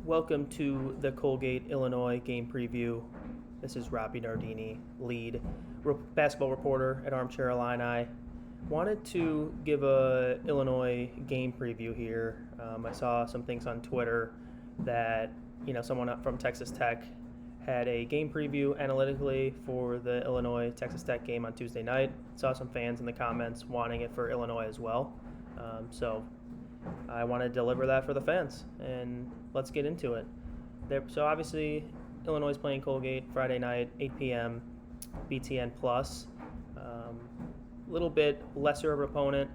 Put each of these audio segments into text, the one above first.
Welcome to the Colgate, Illinois game preview. This is Robby Nardini, lead basketball reporter at Armchair Illini. Wanted to give a Illinois game preview here. I saw some things on Twitter that someone up from Texas Tech had a game preview analytically for the Illinois-Texas Tech game on Tuesday night. Saw some fans in the comments wanting it for Illinois as well. So I want to deliver that for the fans, and let's get into it. So obviously, Illinois is playing Colgate Friday night, 8 p.m., BTN Plus. A little bit lesser of an opponent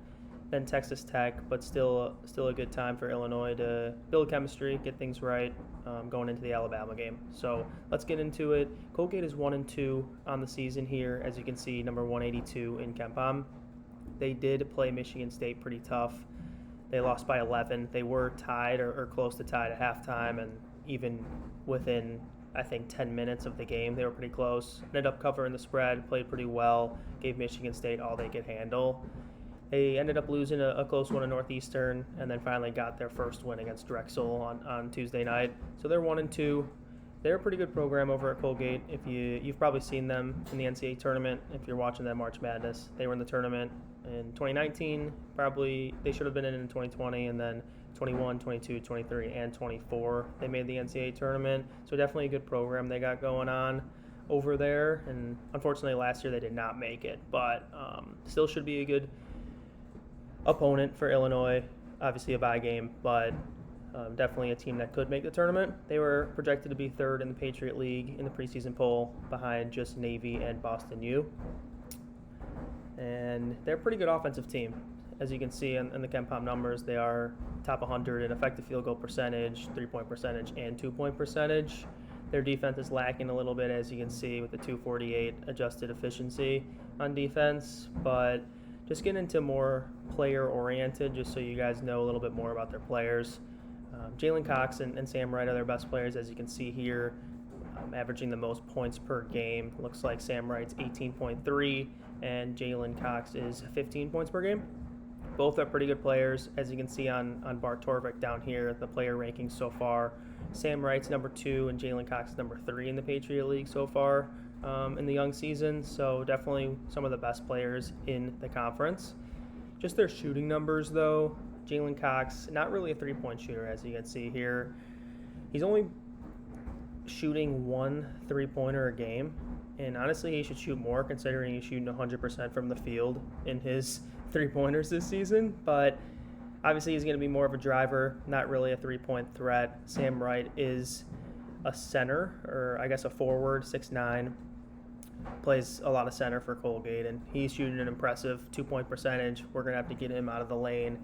than Texas Tech, but still a good time for Illinois to build chemistry, get things right going into the Alabama game. So let's get into it. Colgate is 1-2 on the season here, as you can see, number 182 in KenPom. They did play Michigan State pretty tough. They lost by 11. They were tied or close to tied at halftime, and even within, I think, 10 minutes of the game, they were pretty close. Ended up covering the spread, played pretty well, gave Michigan State all they could handle. They ended up losing a close one to Northeastern, and then finally got their first win against Drexel on Tuesday night. So they're 1-2. They're a pretty good program over at Colgate. If you've probably seen them in the NCAA tournament, if you're watching that March Madness. They were in the tournament in 2019. Probably they should have been in 2020, and then 21, 22, 23, and 24. They made the NCAA tournament. So definitely a good program they got going on over there. And unfortunately last year they did not make it, but still should be a good opponent for Illinois. Obviously a bye game, but definitely a team that could make the tournament. They were projected to be third in the Patriot League in the preseason poll, behind just Navy and Boston U. And they're a pretty good offensive team. As you can see in the KenPom numbers, they are top 100 in effective field goal percentage, 3-point percentage, and 2-point percentage. Their defense is lacking a little bit, as you can see, with the 248 adjusted efficiency on defense. But just get into more player-oriented, just so you guys know a little bit more about their players. Jalen Cox and Sam Wright are their best players, as you can see here, averaging the most points per game. Looks like Sam Wright's 18.3 and Jalen Cox is 15 points per game. Both are pretty good players, as you can see on Bart Torvik down here, the player rankings so far. Sam Wright's number 2 and Jalen Cox is number 3 in the Patriot League so far in the young season. So definitely some of the best players in the conference. Just their shooting numbers, though. Jalen Cox, not really a three-point shooter, as you can see here. He's only shooting one three-pointer a game, and honestly, he should shoot more, considering he's shooting 100% from the field in his three-pointers this season. But obviously, he's going to be more of a driver, not really a three-point threat. Sam Wright is a center, or I guess a forward, 6'9", plays a lot of center for Colgate, and he's shooting an impressive 2-point percentage. We're going to have to get him out of the lane,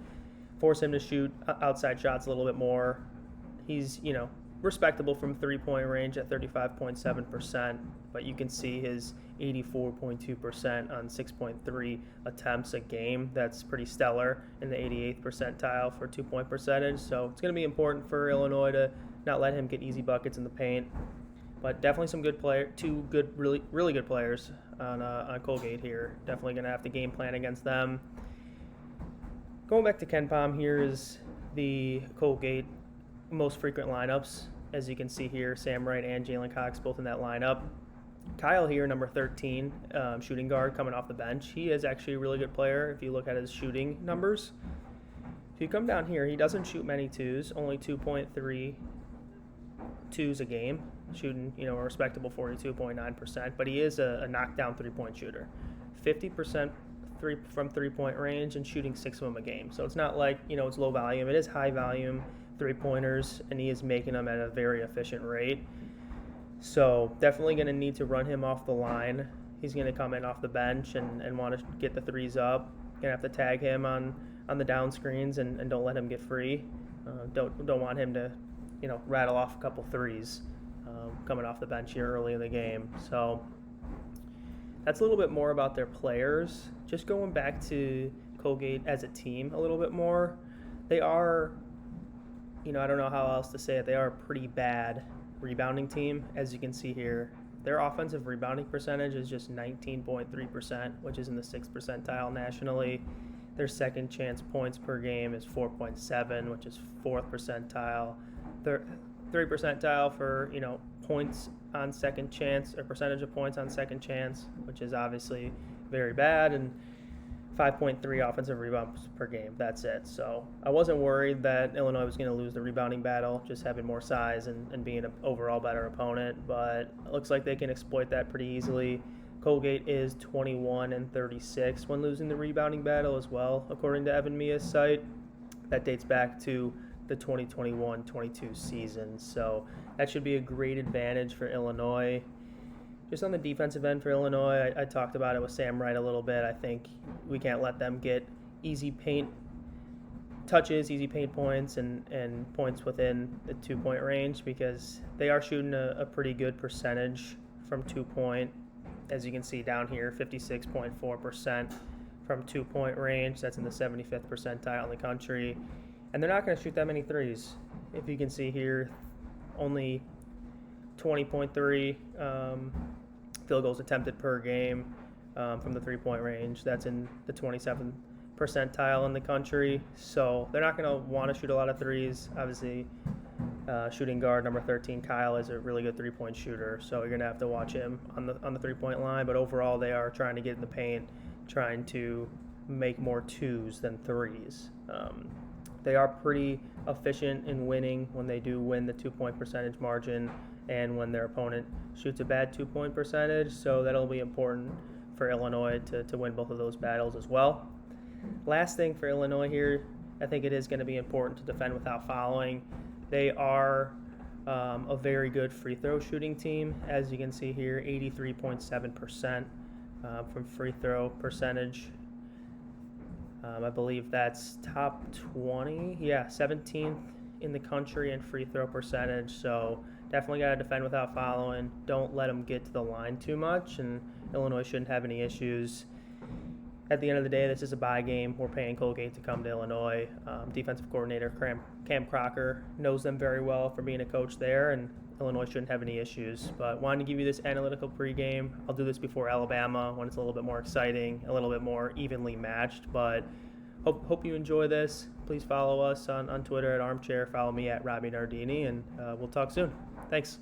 force him to shoot outside shots a little bit more. He's, respectable from three-point range at 35.7%, but you can see his 84.2% on 6.3 attempts a game. That's pretty stellar in the 88th percentile for 2-point percentage. So it's going to be important for Illinois to not let him get easy buckets in the paint. But definitely some good two good, really good players on Colgate here. Definitely going to have to game plan against them. Going back to KenPom, here is the Colgate most frequent lineups. As you can see here, Sam Wright and Jalen Cox both in that lineup. Kyle here, number 13, shooting guard, coming off the bench. He is actually a really good player if you look at his shooting numbers. If you come down here, he doesn't shoot many twos, only 2.3 twos a game, shooting a respectable 42.9%, but he is a knockdown three-point shooter. 50% from three-point range and shooting 6 of them a game. So it's not like, it's low volume. It is high volume three-pointers, and he is making them at a very efficient rate. So definitely going to need to run him off the line. He's going to come in off the bench and want to get the threes up. Going to have to tag him on the down screens and don't let him get free. Don't want him to, rattle off a couple threes coming off the bench here early in the game. So that's a little bit more about their players. Just going back to Colgate as a team a little bit more, they are, I don't know how else to say it, they are a pretty bad rebounding team. As you can see here, their offensive rebounding percentage is just 19.3%, which is in the 6th percentile nationally. Their second chance points per game is 4.7, which is 4th percentile. 3rd percentile for, points on second chance, or percentage of points on second chance, which is obviously very bad, and 5.3 offensive rebounds per game. That's it. So I wasn't worried that Illinois was going to lose the rebounding battle, just having more size and being an overall better opponent, but it looks like they can exploit that pretty easily. Colgate is 21-36 when losing the rebounding battle as well, according to Evan Mia's site. That dates back to the 2021-22 season, so that should be a great advantage for Illinois. Just on the defensive end for Illinois, I talked about it with Sam Wright a little bit. I think we can't let them get easy paint touches, easy paint points, and points within the 2-point range, because they are shooting a pretty good percentage from 2-point. As you can see down here, 56.4% from 2-point range. That's in the 75th percentile in the country. And they're not going to shoot that many threes. If you can see here, only 20.3 field goals attempted per game from the 3-point range. That's in the 27th percentile in the country. So they're not going to want to shoot a lot of threes. Obviously, shooting guard number 13, Kyle, is a really good 3-point shooter. So you're going to have to watch him on the 3-point line. But overall, they are trying to get in the paint, trying to make more 2s than 3s. They are pretty efficient in winning when they do win the 2-point percentage margin and when their opponent shoots a bad 2-point percentage. So that'll be important for Illinois to win both of those battles as well. Last thing for Illinois here, I think it is going to be important to defend without fouling. They are a very good free throw shooting team. As you can see here, 83.7% from free throw percentage. I believe that's top 20. 17th in the country in free throw percentage. So definitely got to defend without fouling. Don't let them get to the line too much, and Illinois shouldn't have any issues. At the end of the day, this is a bye game. We're paying Colgate to come to Illinois. Defensive coordinator Cam Crocker knows them very well for being a coach there, and Illinois shouldn't have any issues. But wanted to give you this analytical pregame. I'll do this before Alabama when it's a little bit more exciting, a little bit more evenly matched. But hope you enjoy this. Please follow us on Twitter at Armchair. Follow me at Robby Nardini, and we'll talk soon. Thanks.